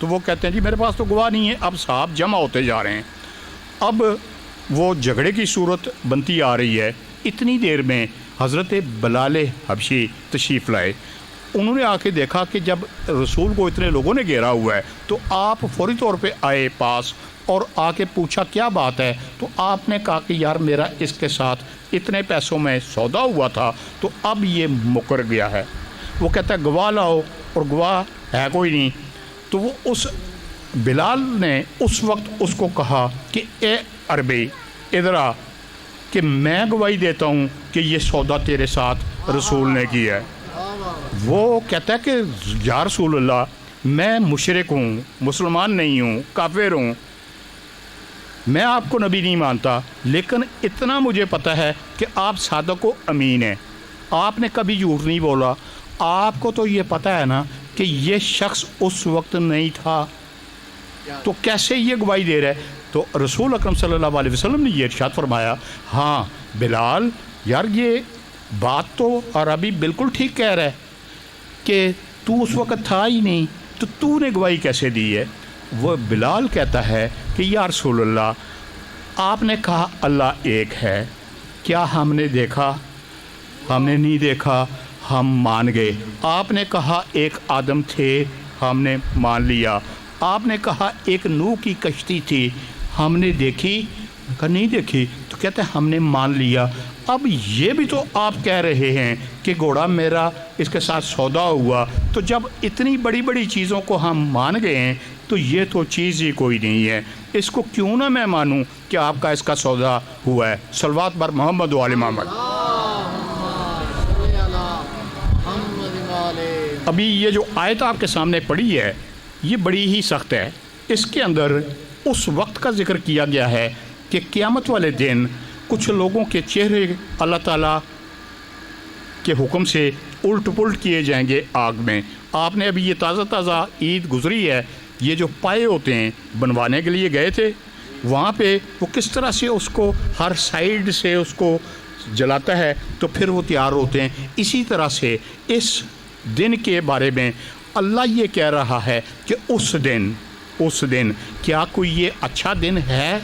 تو وہ کہتے ہیں جی میرے پاس تو گواہ نہیں ہے. اب صاحب جمع ہوتے جا رہے ہیں. اب وہ جھگڑے کی صورت بنتی آ رہی ہے. اتنی دیر میں حضرت بلال حبشی تشریف لائے. انہوں نے آ کے دیکھا کہ جب رسول کو اتنے لوگوں نے گھیرا ہوا ہے تو آپ فوری طور پہ آئے پاس اور آ کے پوچھا کیا بات ہے. تو آپ نے کہا کہ یار میرا اس کے ساتھ اتنے پیسوں میں سودا ہوا تھا تو اب یہ مکر گیا ہے. وہ کہتا ہے گواہ لاؤ, اور گواہ ہے کوئی نہیں. تو وہ اس بلال نے اس وقت اس کو کہا کہ اے عربی ادھر آ کہ میں گواہی دیتا ہوں کہ یہ سودا تیرے ساتھ رسول نے کیا ہے. وہ کہتا ہے کہ یا رسول اللہ میں مشرک ہوں, مسلمان نہیں ہوں, کافر ہوں, میں آپ کو نبی نہیں مانتا, لیکن اتنا مجھے پتہ ہے کہ آپ صادق و امین ہیں, آپ نے کبھی جھوٹ نہیں بولا. آپ کو تو یہ پتہ ہے نا کہ یہ شخص اس وقت نہیں تھا, تو کیسے یہ گواہی دے رہا ہے؟ تو رسول اکرم صلی اللہ علیہ وسلم نے یہ ارشاد فرمایا, ہاں بلال یار یہ بات تو عربی بالکل ٹھیک کہہ رہا ہے کہ تو اس وقت تھا ہی نہیں, تو نے گواہی کیسے دی ہے؟ وہ بلال کہتا ہے کہ یا رسول اللہ آپ نے کہا اللہ ایک ہے, کیا ہم نے دیکھا؟ ہم نے نہیں دیکھا, ہم مان گئے. آپ نے کہا ایک آدم تھے, ہم نے مان لیا. آپ نے کہا ایک نوح کی کشتی تھی, ہم نے دیکھی؟ کہا نہیں دیکھی. تو کہتے ہیں ہم نے مان لیا. اب یہ بھی تو آپ کہہ رہے ہیں کہ گھوڑا میرا اس کے ساتھ سودا ہوا, تو جب اتنی بڑی بڑی چیزوں کو ہم مان گئے ہیں تو یہ تو چیز ہی کوئی نہیں ہے, اس کو کیوں نہ میں مانوں کہ آپ کا اس کا سودا ہوا ہے. صلوات بر محمد و آل محمد. ابھی یہ جو آیت آپ کے سامنے پڑھی ہے یہ بڑی ہی سخت ہے. اس کے اندر اس وقت کا ذکر کیا گیا ہے کہ قیامت والے دن کچھ لوگوں کے چہرے اللہ تعالیٰ کے حکم سے الٹ پلٹ کیے جائیں گے آگ میں. آپ نے ابھی یہ تازہ عید گزری ہے, یہ جو پائے ہوتے ہیں بنوانے کے لیے گئے تھے, وہاں پہ وہ کس طرح سے اس کو ہر سائیڈ سے اس کو جلاتا ہے تو پھر وہ تیار ہوتے ہیں. اسی طرح سے اس دن کے بارے میں اللہ یہ کہہ رہا ہے کہ اس دن کیا کوئی یہ اچھا دن ہے؟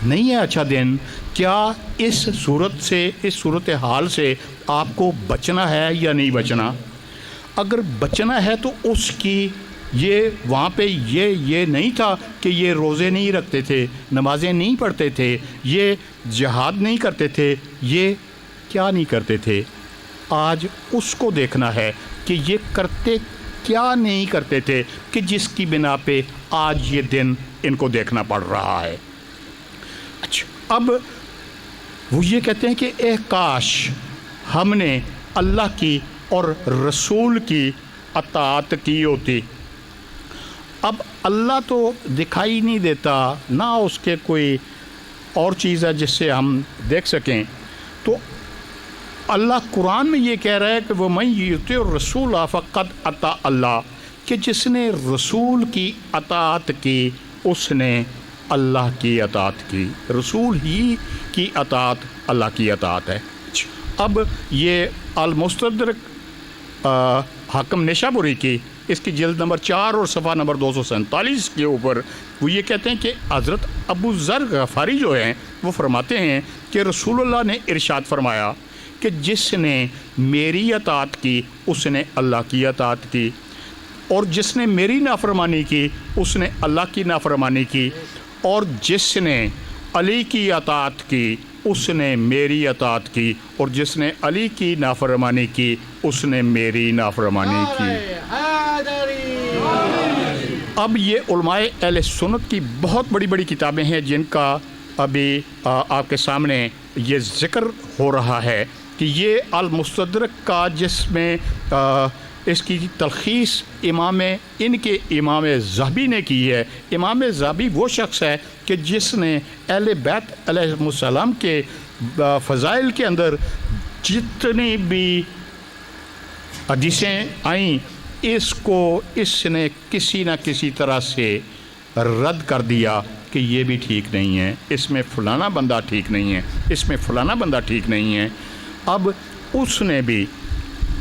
نہیں ہے اچھا دن. کیا اس صورت سے, اس صورت حال سے آپ کو بچنا ہے یا نہیں بچنا؟ اگر بچنا ہے تو اس کی یہ وہاں پہ یہ نہیں تھا کہ یہ روزے نہیں رکھتے تھے, نمازیں نہیں پڑھتے تھے, یہ جہاد نہیں کرتے تھے, یہ کیا نہیں کرتے تھے. آج اس کو دیکھنا ہے کہ یہ کرتے کیا نہیں کرتے تھے کہ جس کی بنا پہ آج یہ دن ان کو دیکھنا پڑ رہا ہے. اچھا, اب وہ یہ کہتے ہیں کہ اے کاش ہم نے اللہ کی اور رسول کی اطاعت کی ہوتی. اب اللہ تو دکھائی نہیں دیتا, نہ اس کے کوئی اور چیز ہے جس سے ہم دیکھ سکیں. تو اللہ قرآن میں یہ کہہ رہا ہے کہ وہ من یطیع الرسول فقد اطاع اللہ, کہ جس نے رسول کی اطاعت کی اس نے اللہ کی اطاعت کی. رسول ہی کی اطاعت اللہ کی اطاعت ہے. اب یہ المستدرک حاکم نیشابوری کی اس کی جلد نمبر 4 اور صفحہ نمبر 247 کے اوپر وہ یہ کہتے ہیں کہ حضرت ابو ذر غفاری جو ہیں وہ فرماتے ہیں کہ رسول اللہ نے ارشاد فرمایا کہ جس نے میری اطاعت کی اس نے اللہ کی اطاعت کی, اور جس نے میری نافرمانی کی اس نے اللہ کی نافرمانی کی, اور جس نے علی کی اطاعت کی اس نے میری اطاعت کی, اور جس نے علی کی نافرمانی کی اس نے میری نافرمانی کی. اب یہ علماء اہل سنت کی بہت بڑی بڑی کتابیں ہیں جن کا ابھی آپ کے سامنے یہ ذکر ہو رہا ہے کہ یہ المستدرک کا جس میں اس کی تلخیص ان کے امام ذہبی نے کی ہے. امام ذہبی وہ شخص ہے کہ جس نے اہل بیت علیہ السلام کے فضائل کے اندر جتنی بھی حدیثیں آئیں اس نے کسی نہ کسی طرح سے رد کر دیا کہ یہ بھی ٹھیک نہیں ہے, اس میں فلانا بندہ ٹھیک نہیں ہے, اس میں فلانا بندہ ٹھیک نہیں ہے. اب اس نے بھی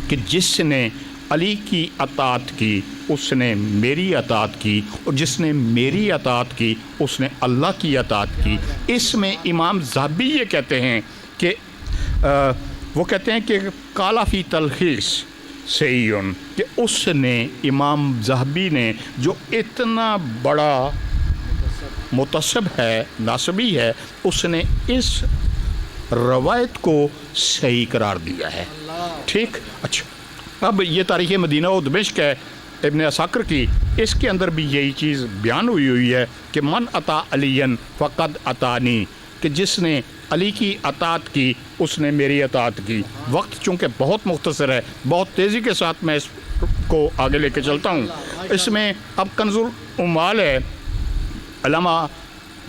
کہ جس نے علی کی اطاعت کی اس نے میری اطاعت کی، اور جس نے میری اطاعت کی اس نے اللہ کی اطاعت کی۔ اس میں امام ذہبی یہ کہتے ہیں کہ وہ کہتے ہیں کہ کالا فی تلخیص سیون، کہ اس نے امام ذہبی نے جو اتنا بڑا متصب ہے، ناسبی ہے، اس نے اس روایت کو صحیح قرار دیا ہے۔ ٹھیک، اچھا، اب یہ تاریخ مدینہ و دمشق ہے ابن عساکر کی، اس کے اندر بھی یہی چیز بیان ہوئی ہے کہ من اطاع علی فقد اطانی، کہ جس نے علی کی اطاعت کی اس نے میری اطاعت کی۔ وقت چونکہ بہت مختصر ہے، بہت تیزی کے ساتھ میں اس کو آگے لے کے چلتا ہوں۔ اس میں اب کنز العمال ہے علامہ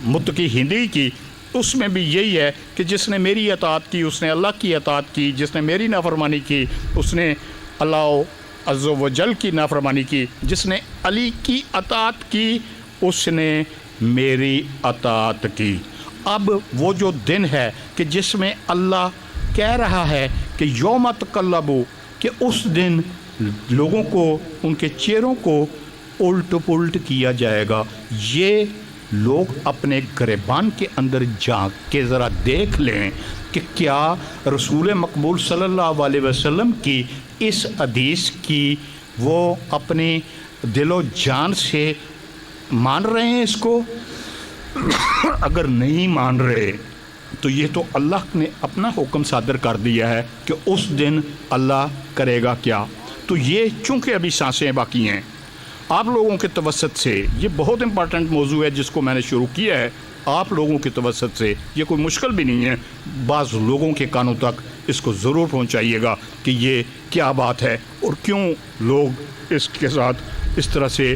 متقی ہندی کی، اس میں بھی یہی ہے کہ جس نے میری اطاعت کی اس نے اللہ کی اطاعت کی، جس نے میری نافرمانی کی اس نے اللہ عز و جل کی نافرمانی کی، جس نے علی کی اطاعت کی اس نے میری اطاعت کی۔ اب وہ جو دن ہے کہ جس میں اللہ کہہ رہا ہے کہ یوم تقلبو، کہ اس دن لوگوں کو ان کے چہروں کو الٹ پلٹ کیا جائے گا، یہ لوگ اپنے گریبان کے اندر جا کے ذرا دیکھ لیں کہ کیا رسول مقبول صلی اللہ علیہ وسلم کی اس حدیث کی وہ اپنی دل و جان سے مان رہے ہیں اس کو؟ اگر نہیں مان رہے تو یہ تو اللہ نے اپنا حکم صادر کر دیا ہے کہ اس دن اللہ کرے گا کیا۔ تو یہ چونکہ ابھی سانسیں باقی ہیں، آپ لوگوں کے توسط سے یہ بہت امپارٹنٹ موضوع ہے جس کو میں نے شروع کیا ہے، آپ لوگوں کے توسط سے، یہ کوئی مشکل بھی نہیں ہے، بعض لوگوں کے کانوں تک اس کو ضرور پہنچائیے گا کہ یہ کیا بات ہے اور کیوں لوگ اس کے ساتھ اس طرح سے۔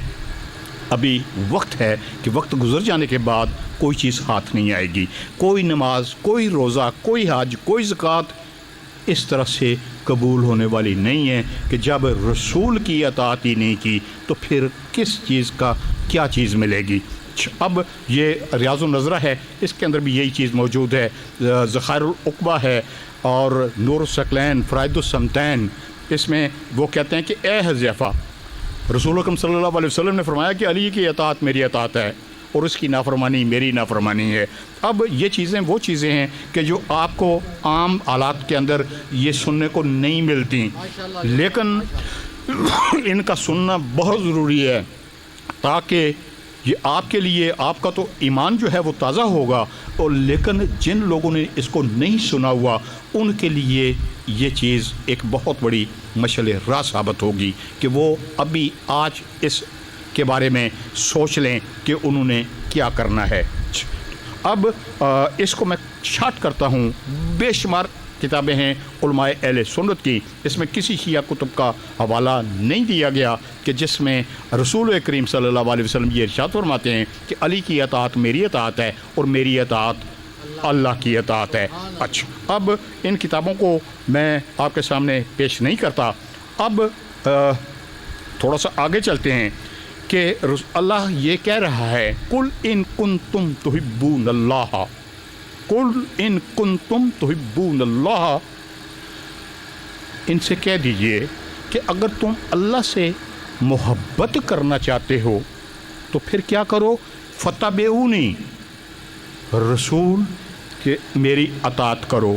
ابھی وقت ہے کہ وقت گزر جانے کے بعد کوئی چیز ہاتھ نہیں آئے گی، کوئی نماز، کوئی روزہ، کوئی حج، کوئی زکوٰۃ اس طرح سے قبول ہونے والی نہیں ہے کہ جب رسول کی اطاعت ہی نہیں کی تو پھر کس چیز کا کیا چیز ملے گی۔ اب یہ ریاض النظرہ ہے، اس کے اندر بھی یہی چیز موجود ہے، ذخائر العقبہ ہے اور نور الثقلین، فرائض الصمتین۔ اس میں وہ کہتے ہیں کہ اے حذیفہ، رسول اکرم صلی اللہ علیہ وسلم نے فرمایا کہ علی کی اطاعت میری اطاعت ہے اور اس کی نافرمانی میری نافرمانی ہے۔ اب یہ چیزیں وہ چیزیں ہیں کہ جو آپ کو عام حالات کے اندر یہ سننے کو نہیں ملتی، لیکن ان کا سننا بہت ضروری ہے تاکہ یہ آپ کے لیے، آپ کا تو ایمان جو ہے وہ تازہ ہوگا، اور لیکن جن لوگوں نے اس کو نہیں سنا ہوا ان کے لیے یہ چیز ایک بہت بڑی مشعل راہ ثابت ہوگی کہ وہ ابھی آج اس کے بارے میں سوچ لیں کہ انہوں نے کیا کرنا ہے۔ اب اس کو میں شارٹ کرتا ہوں، بے شمار کتابیں ہیں علماء اہل سنت کی، اس میں کسی شیعہ کتب کا حوالہ نہیں دیا گیا کہ جس میں رسول کریم صلی اللہ علیہ وسلم یہ ارشاد فرماتے ہیں کہ علی کی اطاعت میری اطاعت ہے اور میری اطاعت اللہ کی اطاعت ہے۔ اچھا، اب ان کتابوں کو میں آپ کے سامنے پیش نہیں کرتا، اب تھوڑا سا آگے چلتے ہیں کہ اللہ یہ کہہ رہا ہے قل ان کنتم تحبون اللہ، قل ان کنتم تحبون اللہ، ان سے کہہ دیجئے کہ اگر تم اللہ سے محبت کرنا چاہتے ہو تو پھر کیا کرو، فتبعونی، رسول کہ میری اطاعت کرو،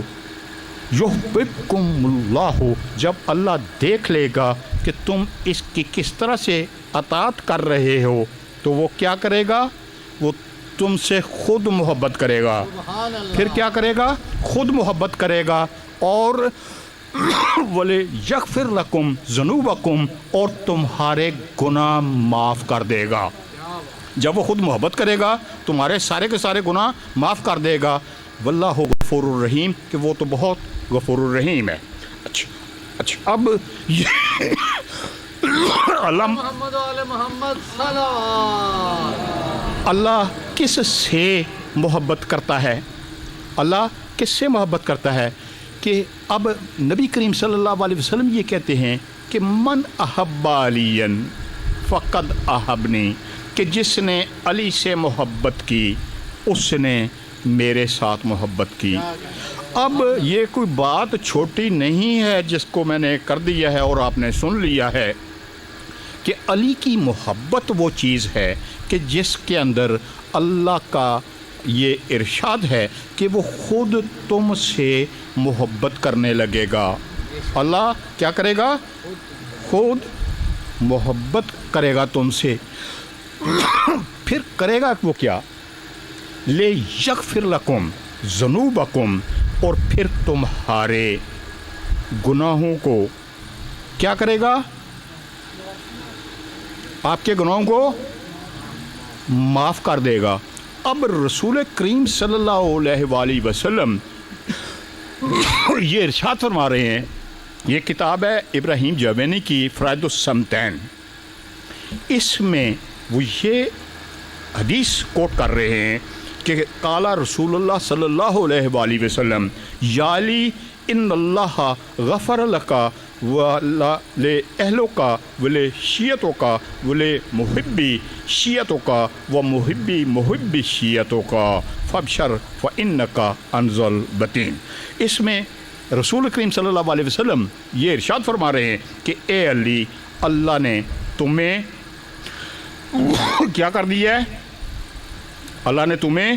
یحببکم اللہ، جب اللہ دیکھ لے گا کہ تم اس کی کس طرح سے اطاعت کر رہے ہو تو وہ کیا کرے گا، وہ تم سے خود محبت کرے گا۔ پھر کیا کرے گا، خود محبت کرے گا، اور وَلِيَغْفِرْ لَكُمْ ذُنُوبَكُمْ، اور تمہارے گناہ معاف کر دے گا۔ جب وہ خود محبت کرے گا تمہارے سارے کے سارے گناہ معاف کر دے گا۔ واللہ غفور الرحیم، کہ وہ تو بہت غفور الرحیم ہے۔ اچھا اب اللہ کس سے محبت کرتا ہے، اللہ کس سے محبت کرتا ہے کہ اب نبی کریم صلی اللہ علیہ وسلم یہ کہتے ہیں کہ من احب علیًا فقد احبنی، کہ جس نے علی سے محبت کی اس نے میرے ساتھ محبت کی۔ اب یہ کوئی بات چھوٹی نہیں ہے جس کو میں نے کر دیا ہے اور آپ نے سن لیا ہے کہ علی کی محبت وہ چیز ہے کہ جس کے اندر اللہ کا یہ ارشاد ہے کہ وہ خود تم سے محبت کرنے لگے گا. اللہ کیا کرے گا؟ خود محبت کرے گا تم سے. پھر کرے گا وہ کیا؟ لے یغفر لکم ذنوبکم، اور پھر تمہارے گناہوں کو کیا کرے گا؟ آپ کے گناہوں کو معاف کر دے گا. اب رسول کریم صلی اللہ علیہ وآلہ وسلم یہ ارشاد فرما رہے ہیں، یہ کتاب ہے ابراہیم جوینی کی فرائض الصمتین، اس میں وہ یہ حدیث کوٹ کر رہے ہیں کہ قال رسول اللہ صلی اللہ علیہ وآلہ وسلم یا علی ان اللہ غفر لکا ولے اہلوں کا ولے شیعتوں کا ولے محبی شیعتوں کا و محبی محبی شیعتوں کا فبشر فانکا انزل بتین. اس میں رسول کریم صلی اللہ علیہ وسلم یہ ارشاد فرما رہے ہیں کہ اے علی، اللہ نے تمہیں کیا کر دیا ہے؟ اللہ نے تمہیں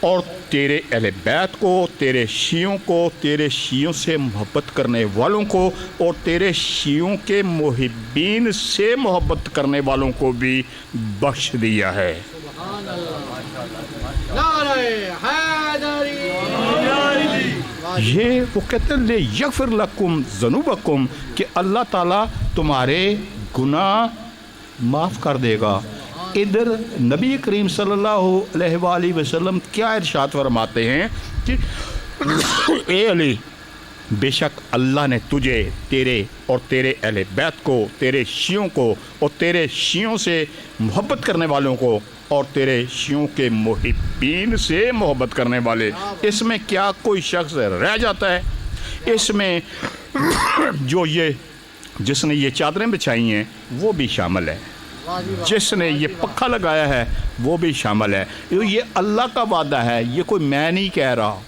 اور تیرے اہل بیت کو، تیرے شیعوں کو، تیرے شیعوں سے محبت کرنے والوں کو اور تیرے شیعوں کے محبین سے محبت کرنے والوں کو بھی بخش دیا ہے. نعرہ حیدری. یہ وہ کہتے ہیں لے یغفر لکم ذنوبکم کہ اللہ تعالیٰ تمہارے گناہ معاف کر دے گا. ادھر نبی کریم صلی اللہ علیہ وآلہ وسلم کیا ارشاد فرماتے ہیں کہ اے علی، بے شک اللہ نے تجھے، تیرے اور تیرے اہل بیت کو، تیرے شیعوں کو اور تیرے شیعوں سے محبت کرنے والوں کو اور تیرے شیعوں کے محبین سے محبت کرنے والے، اس میں کیا کوئی شخص رہ جاتا ہے؟ اس میں جو جس نے یہ چادریں بچھائی ہیں وہ بھی شامل ہے، جس نے یہ پکھا لگایا ہے وہ بھی شامل ہے. یہ اللہ کا وعدہ ہے، یہ کوئی میں نہیں کہہ رہا،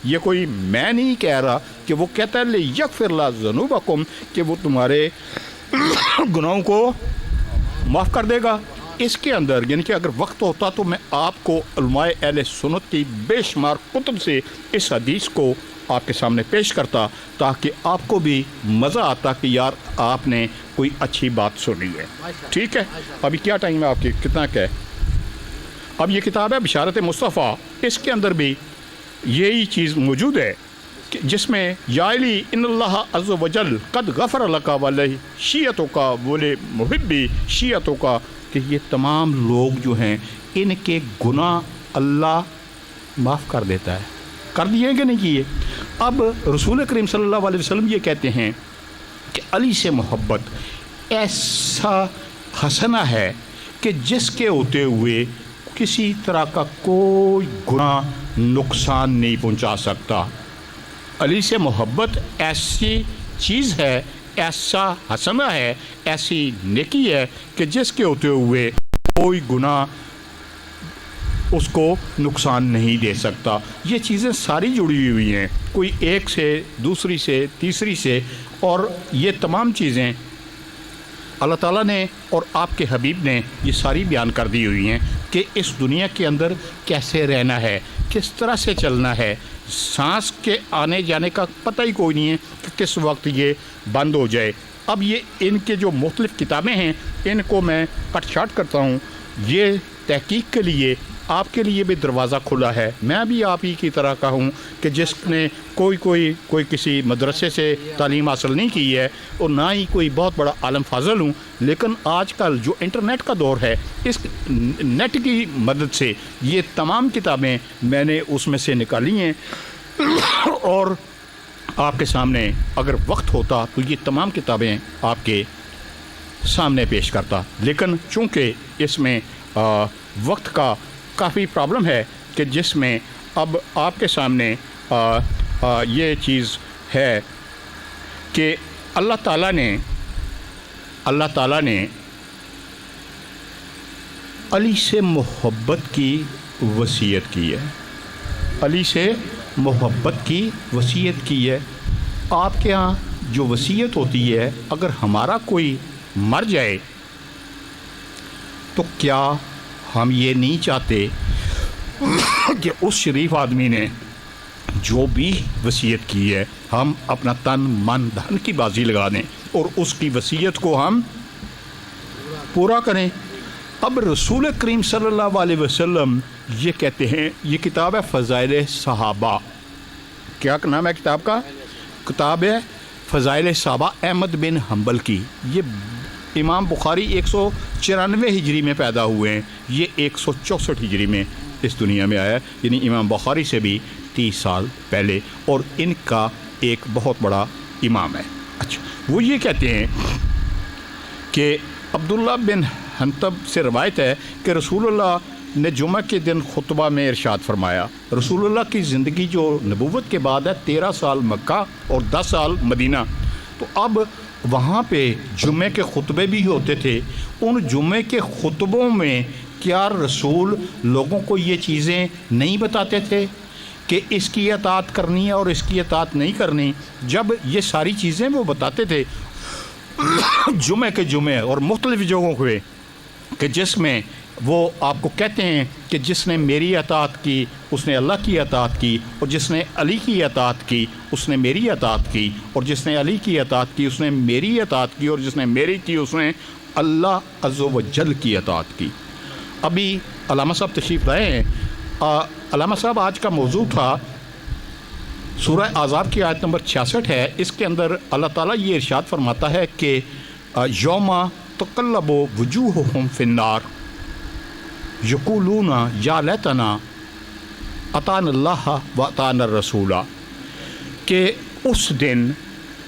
یہ کوئی میں نہیں کہہ رہا کہ وہ کہتا ہے لیغفر لکم ذنوبکم کہ وہ تمہارے گناہوں کو معاف کر دے گا. اس کے اندر یعنی کہ اگر وقت ہوتا تو میں آپ کو علماء اہل سنت کی بے شمار کتب سے اس حدیث کو آپ کے سامنے پیش کرتا تاکہ آپ کو بھی مزہ آتا کہ یار آپ نے کوئی اچھی بات سنی ہے. ٹھیک ہے، ابھی کیا ٹائم ہے آپ کی؟ کتنا کیا ہے؟ اب یہ کتاب ہے بشارت مصطفیٰ، اس کے اندر بھی یہی چیز موجود ہے کہ جس میں یا علی ان اللہ عز و جل قد غفر لکا ولی شیعتوں کا ولے محبی شیعتوں کا کہ یہ تمام لوگ جو ہیں ان کے گناہ اللہ معاف کر دیتا ہے. کر دیے کہ نہیں کیے؟ اب رسول کریم صلی اللہ علیہ وسلم یہ کہتے ہیں کہ علی سے محبت ایسا حسنہ ہے کہ جس کے ہوتے ہوئے کسی طرح کا کوئی گناہ نقصان نہیں پہنچا سکتا. علی سے محبت ایسی چیز ہے، ایسا حسنہ ہے، ایسی نیکی ہے کہ جس کے ہوتے ہوئے کوئی گناہ اس کو نقصان نہیں دے سکتا. یہ چیزیں ساری جڑی ہوئی ہیں، کوئی ایک سے دوسری سے تیسری سے، اور یہ تمام چیزیں اللہ تعالیٰ نے اور آپ کے حبیب نے یہ ساری بیان کر دی ہوئی ہیں کہ اس دنیا کے اندر کیسے رہنا ہے، کس طرح سے چلنا ہے. سانس کے آنے جانے کا پتہ ہی کوئی نہیں ہے کہ کس وقت یہ بند ہو جائے. اب یہ ان کے جو مختلف کتابیں ہیں ان کو میں کٹ شارٹ کرتا ہوں. یہ تحقیق کے لیے آپ کے لیے بھی دروازہ کھلا ہے. میں بھی آپ ہی کی طرح کا ہوں کہ جس نے کوئی کسی مدرسے سے تعلیم حاصل نہیں کی ہے اور نہ ہی کوئی بہت بڑا عالم فاضل ہوں، لیکن آج کل جو انٹرنیٹ کا دور ہے اس نیٹ کی مدد سے یہ تمام کتابیں میں نے اس میں سے نکالی ہیں اور آپ کے سامنے اگر وقت ہوتا تو یہ تمام کتابیں آپ کے سامنے پیش کرتا. لیکن چونکہ اس میں وقت کا کافی پرابلم ہے کہ جس میں اب آپ کے سامنے یہ چیز ہے کہ اللہ تعالیٰ نے علی سے محبت کی وصیت کی ہے. علی سے محبت کی وصیت کی ہے۔ آپ کے ہاں جو وصیت ہوتی ہے، اگر ہمارا کوئی مر جائے تو کیا ہم یہ نہیں چاہتے کہ اس شریف آدمی نے جو بھی وصیت کی ہے ہم اپنا تن من دھن کی بازی لگا دیں اور اس کی وصیت کو ہم پورا کریں؟ اب رسول کریم صلی اللہ علیہ وسلم یہ کہتے ہیں، یہ کتاب ہے فضائل صحابہ۔ کیا نام ہے کتاب کا؟ کتاب ہے فضائل صحابہ احمد بن حنبل کی۔ یہ امام بخاری 194 ہجری میں پیدا ہوئے ہیں، یہ 164 ہجری میں اس دنیا میں آیا ہے، یعنی امام بخاری سے بھی 30 سال پہلے، اور ان کا ایک بہت بڑا امام ہے۔ اچھا، وہ یہ کہتے ہیں کہ عبداللہ بن حنطب سے روایت ہے کہ رسول اللہ نے جمعہ کے دن خطبہ میں ارشاد فرمایا، رسول اللہ کی زندگی جو نبوت کے بعد ہے 13 سال مکہ اور 10 سال مدینہ، تو اب وہاں پہ جمعے کے خطبے بھی ہوتے تھے۔ ان جمعے کے خطبوں میں کیا رسول لوگوں کو یہ چیزیں نہیں بتاتے تھے کہ اس کی اطاعت کرنی ہے اور اس کی اطاعت نہیں کرنی؟ جب یہ ساری چیزیں وہ بتاتے تھے جمعے کے جمعے اور مختلف جگہوں پہ، کہ جس میں وہ آپ کو کہتے ہیں کہ جس نے میری اطاعت کی اس نے اللہ کی اطاعت کی، اور جس نے علی کی اطاعت کی اس نے میری اطاعت کی، اور جس نے علی کی اطاعت کی اس نے میری اطاعت کی، اور جس نے میری کی اس نے اللہ عز و جل کی اطاعت کی۔ ابھی علامہ صاحب تشریف لائے ہیں۔ علامہ صاحب آج کا موضوع تھا سورہ احزاب کی آیت نمبر 66 ہے، اس کے اندر اللہ تعالیٰ یہ ارشاد فرماتا ہے کہ یوم تقلب وجوہہم فی النار یقولون یا لیتنا اطعنا اللہ و اطعنا الرسول، کہ اس دن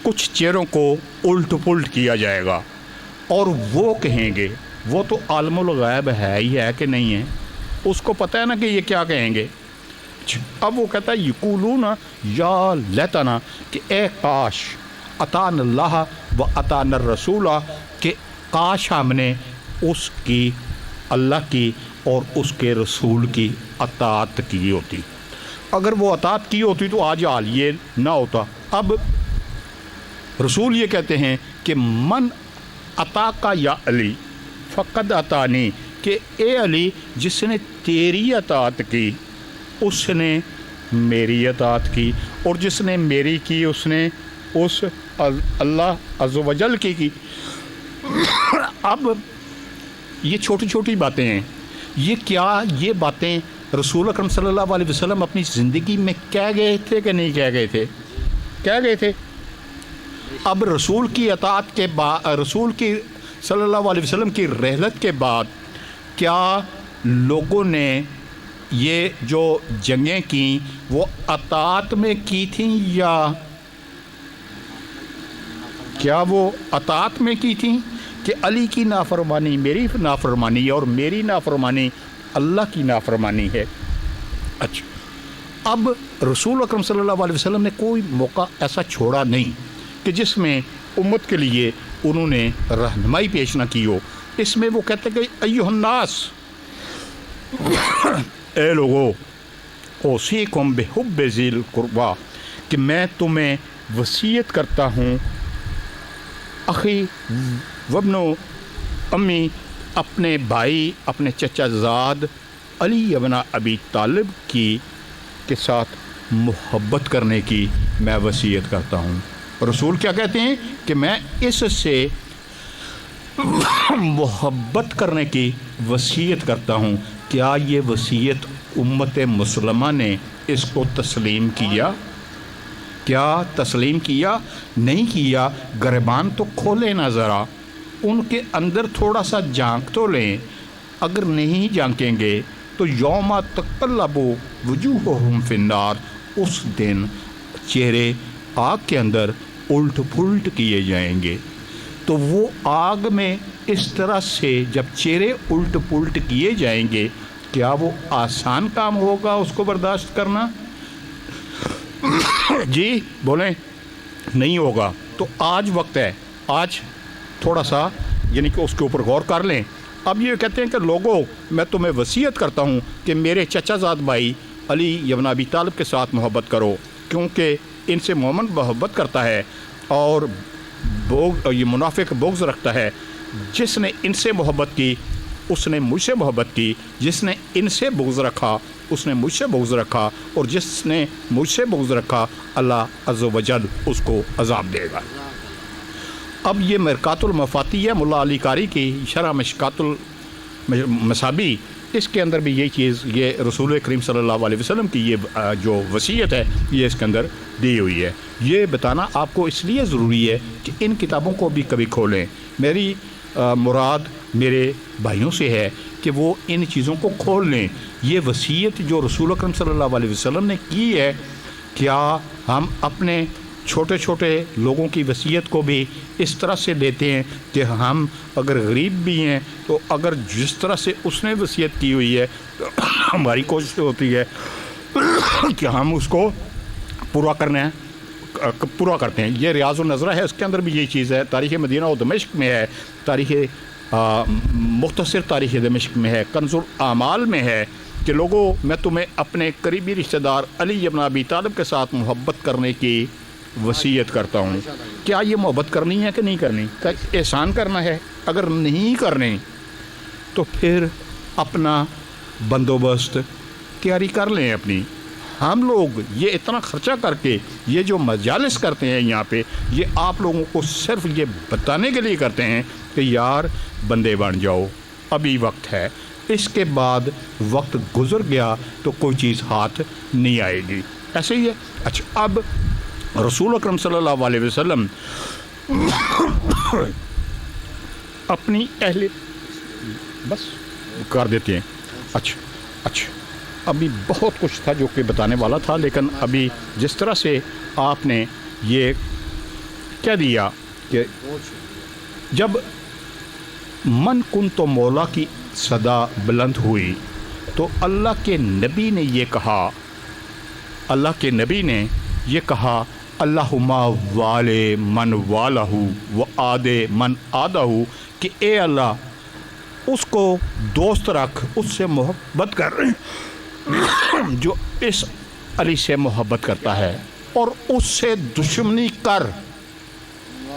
کچھ چہروں کو الٹ پلٹ کیا جائے گا اور وہ کہیں گے، وہ تو عالم الغیب ہے ہی ہے کہ نہیں ہے، اس کو پتہ ہے نا کہ یہ کیا کہیں گے۔ اب وہ کہتا ہے یقولون یا لیتنا، کہ اے کاش اطعنا اللہ و اطعنا الرسول، کہ کاش ہم نے اس کی، اللہ کی اور اس کے رسول کی اطاعت کی ہوتی۔ اگر وہ اطاعت کی ہوتی تو آج حال یہ نہ ہوتا۔ اب رسول یہ کہتے ہیں کہ من اطاعک یا علی فقد اطاعنی، کہ اے علی جس نے تیری اطاعت کی اس نے میری اطاعت کی، اور جس نے میری کی اس نے اس اللہ عز و جل کی۔ اب یہ چھوٹی چھوٹی باتیں ہیں، یہ کیا یہ باتیں رسول اکرم صلی اللہ علیہ وسلم اپنی زندگی میں کہہ گئے تھے کہ نہیں کہہ گئے تھے؟ کہہ گئے تھے۔ اب رسول کی اطاعت کے بعد، رسول کی صلی اللہ علیہ وسلم کی رحلت کے بعد کیا لوگوں نے یہ جو جنگیں کیں وہ اطاعت میں کی تھیں، یا کیا وہ اطاعت میں کی تھیں کہ علی کی نافرمانی میری نافرمانی اور میری نافرمانی اللہ کی نافرمانی ہے؟ اچھا، اب رسول اکرم صلی اللہ علیہ وسلم نے کوئی موقع ایسا چھوڑا نہیں کہ جس میں امت کے لیے انہوں نے رہنمائی پیش نہ کی ہو۔ اس میں وہ کہتے کہ ایھا الناس، اے لوگو، اوصیکم بحب ذی القربی، کہ میں تمہیں وصیت کرتا ہوں اخی وابنو امی، اپنے بھائی اپنے چچا زاد علی ابن ابی طالب کی کے ساتھ محبت کرنے کی میں وصیت کرتا ہوں۔ رسول کیا کہتے ہیں کہ میں اس سے محبت کرنے کی وصیت کرتا ہوں۔ کیا یہ وصیت امت مسلمہ نے اس کو تسلیم کیا؟ کیا تسلیم کیا؟ نہیں کیا۔ گریبان تو کھولیں نہ ذرا، ان کے اندر تھوڑا سا جھانک تو لیں۔ اگر نہیں جھانکیں گے تو یوم تقلب وجوہہم فی النار، اس دن چہرے آگ کے اندر الٹ پلٹ کیے جائیں گے۔ تو وہ آگ میں اس طرح سے جب چہرے الٹ پلٹ کیے جائیں گے، کیا وہ آسان کام ہوگا اس کو برداشت کرنا؟ جی بولیں، نہیں ہوگا۔ تو آج وقت ہے، آج تھوڑا سا یعنی کہ اس کے اوپر غور کر لیں۔ اب یہ کہتے ہیں کہ لوگوں، میں تمہیں وصیت کرتا ہوں کہ میرے چچا زاد بھائی علی ابن ابی طالب کے ساتھ محبت کرو، کیونکہ ان سے محمد محبت کرتا ہے اور یہ منافق بغض رکھتا ہے۔ جس نے ان سے محبت کی اس نے مجھ سے محبت کی، جس نے ان سے بغض رکھا اس نے مجھ سے بغض رکھا، اور جس نے مجھ سے بغض رکھا اللہ عز و جل اس کو عذاب دے گا۔ اب یہ مرکات المفاتیح ملا علی قاری کی شرح مشکات المصابیح، اس کے اندر بھی یہ چیز، یہ رسول کریم صلی اللہ علیہ وسلم کی یہ جو وصیت ہے یہ اس کے اندر دی ہوئی ہے۔ یہ بتانا آپ کو اس لیے ضروری ہے کہ ان کتابوں کو بھی کبھی کھولیں۔ میری مراد میرے بھائیوں سے ہے کہ وہ ان چیزوں کو کھول لیں۔ یہ وصیت جو رسول اکرم صلی اللہ علیہ وسلم نے کی ہے، کیا ہم اپنے چھوٹے چھوٹے لوگوں کی وصیت کو بھی اس طرح سے لیتے ہیں کہ ہم اگر غریب بھی ہیں تو اگر جس طرح سے اس نے وصیت کی ہوئی ہے تو ہماری کوشش ہوتی ہے کہ ہم اس کو پورا کرتے ہیں۔ یہ ریاض النظرہ ہے، اس کے اندر بھی یہی چیز ہے۔ تاریخ مدینہ و دمشق میں ہے، تاریخ مختصر تاریخ دمشق میں ہے، کنز الاعمال میں ہے کہ لوگوں میں تمہیں اپنے قریبی رشتہ دار علی ابن ابی طالب کے ساتھ محبت کرنے کی وصیت کرتا ہوں۔ کیا یہ محبت کرنی ہے کہ نہیں کرنی؟ کیا احسان کرنا ہے؟ اگر نہیں کرنی تو پھر اپنا بندوبست تیاری کر لیں اپنی۔ ہم لوگ یہ اتنا خرچہ کر کے یہ جو مجالس کرتے ہیں یہاں پہ، یہ آپ لوگوں کو صرف یہ بتانے کے لیے کرتے ہیں کہ یار بندے بن جاؤ، ابھی وقت ہے، اس کے بعد وقت گزر گیا تو کوئی چیز ہاتھ نہیں آئے گی۔ ایسے ہی ہے۔ اچھا، اب رسول اکرم صلی اللہ علیہ وسلم اپنی اہل بس کر دیتے ہیں۔ اچھا ابھی بہت کچھ تھا جو کہ بتانے والا تھا، لیکن ابھی جس طرح سے آپ نے یہ کہہ دیا کہ جب من کن تو مولا کی صدا بلند ہوئی تو اللہ کے نبی نے یہ کہا، اللہم والے من والہ و آدے من آدہ، کہ اے اللہ اس کو دوست رکھ، اس سے محبت کر جو اس علی سے محبت کرتا ہے، اور اس سے دشمنی کر،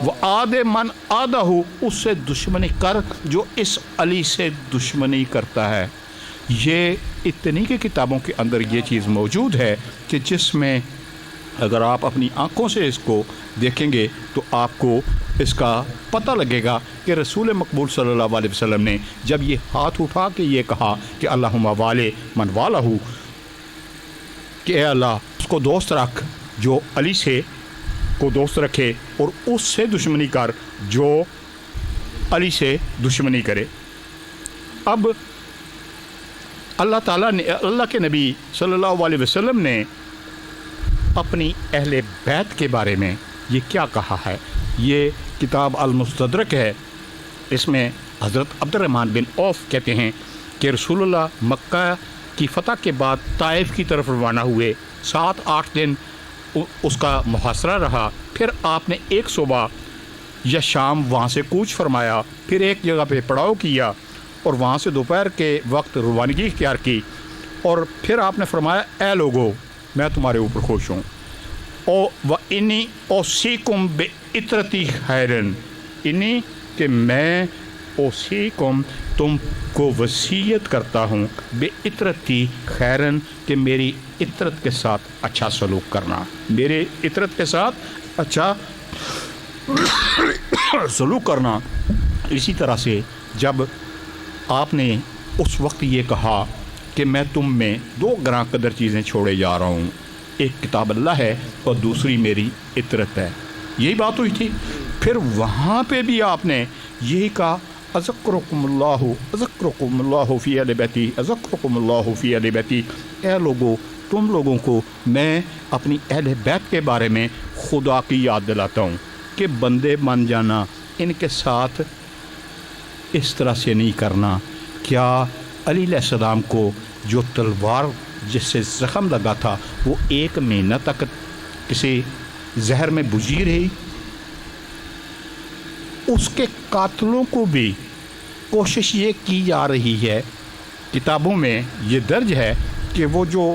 وہ آدھے من آدھا، اس سے دشمنی کر جو اس علی سے دشمنی کرتا ہے۔ یہ اتنی کی کتابوں کے اندر یہ چیز موجود ہے کہ جس میں اگر آپ اپنی آنکھوں سے اس کو دیکھیں گے تو آپ کو اس کا پتہ لگے گا کہ رسول مقبول صلی اللہ علیہ وسلم نے جب یہ ہاتھ اٹھا کے یہ کہا کہ اللہم والے من والہ، کہ اے اللہ اس کو دوست رکھ جو علی سے کو دوست رکھے، اور اس سے دشمنی کر جو علی سے دشمنی کرے۔ اب اللہ تعالیٰ نے، اللہ کے نبی صلی اللہ علیہ وسلم نے اپنی اہل بیت کے بارے میں یہ کیا کہا ہے؟ یہ کتاب المستدرک ہے، اس میں حضرت عبد الرحمن بن عوف کہتے ہیں کہ رسول اللہ مکہ کی فتح کے بعد طائف کی طرف روانہ ہوئے، 7-8 دن اس کا محاصرہ رہا، پھر آپ نے ایک صبح یا شام وہاں سے کوچ فرمایا، پھر ایک جگہ پہ پڑاؤ کیا اور وہاں سے دوپہر کے وقت روانگی اختیار کی، اور پھر آپ نے فرمایا اے لوگو میں تمہارے اوپر خوش ہوں، انی اوصیکم بعطرتی خیرن، انی کہ میں اوصیکم تم کو وصیت کرتا ہوں، بعطرتی خیرن کہ میری عطرت کے ساتھ اچھا سلوک کرنا، میرے عطرت کے ساتھ اچھا سلوک کرنا۔ اسی طرح سے جب آپ نے اس وقت یہ کہا کہ میں تم میں 2 گراں قدر چیزیں چھوڑے جا رہا ہوں، ایک کتاب اللہ ہے اور دوسری میری عطرت ہے، یہی بات ہوئی تھی۔ پھر وہاں پہ بھی آپ نے یہی کہا اذکرکم اللہ فی اہل بیتی، اذکرکم اللہ فی اہل بیتی، اے لوگوں تم لوگوں کو میں اپنی اہل بیت کے بارے میں خدا کی یاد دلاتا ہوں کہ بندے بن جانا، ان کے ساتھ اس طرح سے نہیں کرنا۔ کیا علی علیہ السلام کو جو تلوار جس سے زخم لگا تھا وہ 1 مہینہ تک کسی زہر میں بجھی رہی؟ اس کے قاتلوں کو بھی کوشش یہ کی جا رہی ہے، کتابوں میں یہ درج ہے کہ وہ جو